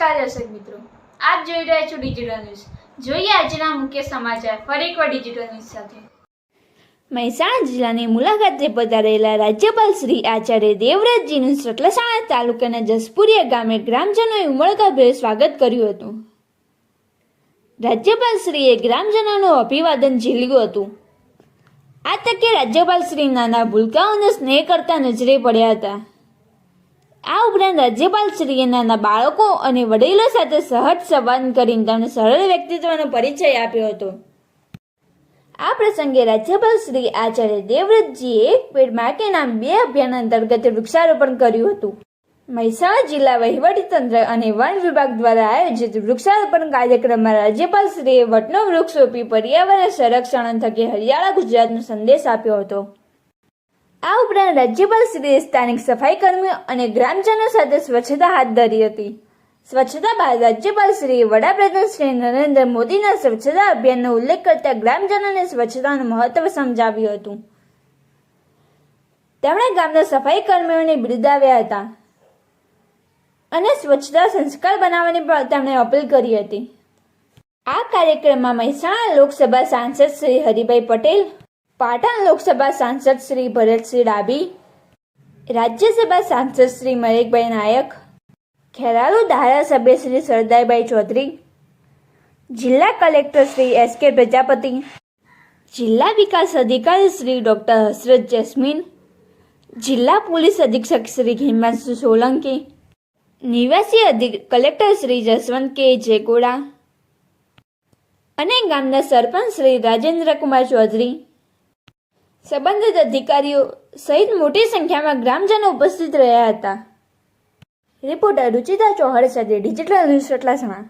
નમસ્કાર દર્શક મિત્રો, આપ જોઈ રહ્યા છો ડિજિટલ ન્યૂઝ। જોઈએ આજના મુખ્ય સમાચાર ફરી એકવાર ડિજિટલ ન્યૂઝ સાથે। મહેસાણા જિલ્લાની મુલાકાતે પધારેલા રાજ્યપાલ શ્રી આચાર્ય દેવવ્રતજીનું સતલાસણા તાલુકાના જસપુરિયા ગામે ગ્રામજનોએ ઉમળકાભેર સ્વાગત કર્યું હતું। રાજ્યપાલ શ્રીએ ગ્રામજનોનું અભિવાદન ઝીલ્યું હતું। આ તકે રાજ્યપાલ શ્રી નાના ભૂલકાઓને સ્નેહ કરતા નજરે પડ્યા હતા। આ ઉપરાંત રાજ્યપાલ શ્રીએ નાના બાળકો અને વડીલો સાથે સહજ સંવાદ કરીને તેમને સરળ વ્યક્તિત્વનો પરિચય આપ્યો હતો। આ પ્રસંગે રાજ્યપાલ શ્રી આચાર્ય દેવવ્રતજીએ એક પેડ માં કે નામ 2 અભિયાન અંતર્ગત વૃક્ષારોપણ કર્યું હતું। મહેસાણા જિલ્લા વહીવટીતંત્ર અને વન વિભાગ દ્વારા આયોજિત વૃક્ષારોપણ કાર્યક્રમમાં રાજ્યપાલ શ્રીએ વટનો વૃક્ષ રોપી પર્યાવરણ સંરક્ષણ થકી હરિયાળા ગુજરાતનો સંદેશ આપ્યો હતો। આ ઉપરાંત રાજ્યપાલ શ્રીએ સ્થાનિક સફાઈ કર્મીઓ અને ગ્રામજનો સાથે સ્વચ્છતા હાથ ધરી હતી। સ્વચ્છતા બાદ રાજ્યપાલ શ્રીએ વડાપ્રધાન શ્રી નરેન્દ્ર મોદીના સ્વચ્છતા અભિયાનનો ઉલ્લેખ કરતા ગ્રામજનોને સ્વચ્છતાનું મહત્વ સમજાવ્યું હતું। તેમણે ગામના સફાઈ કર્મીઓને બિરદાવ્યા હતા અને સ્વચ્છતા સંસ્કાર બનાવવાની પણ તેમણે અપીલ કરી હતી। આ કાર્યક્રમમાં મહેસાણા લોકસભા સાંસદ શ્રી હરિભાઈ પટેલ, પાટણ લોકસભા સાંસદ શ્રી ભરતસિંહ ડાભી, રાજ્યસભા સાંસદ શ્રી મલેકભાઈ નાયક, ખેરાલુ ધારાસભ્ય શ્રી સરદારભાઈ ચૌધરી, જિલ્લા કલેક્ટર શ્રી એસ.કે. પ્રજાપતિ, જિલ્લા વિકાસ અધિકારી શ્રી ડોક્ટર હસરત જસ્મીન, જિલ્લા પોલીસ અધિક્ષક શ્રી હિમાંશુ સોલંકી, નિવાસી કલેક્ટર શ્રી જસવંત કે જેકોડા અને ગામના સરપંચ શ્રી રાજેન્દ્રકુમાર ચૌધરી, સંબંધિત અધિકારીઓ સહિત મોટી સંખ્યામાં ગ્રામજનો ઉપસ્થિત રહ્યા હતા। રિપોર્ટર રુચિતા ચૌહાણ સાથે ડિજિટલ ન્યૂઝ સતલાસણા।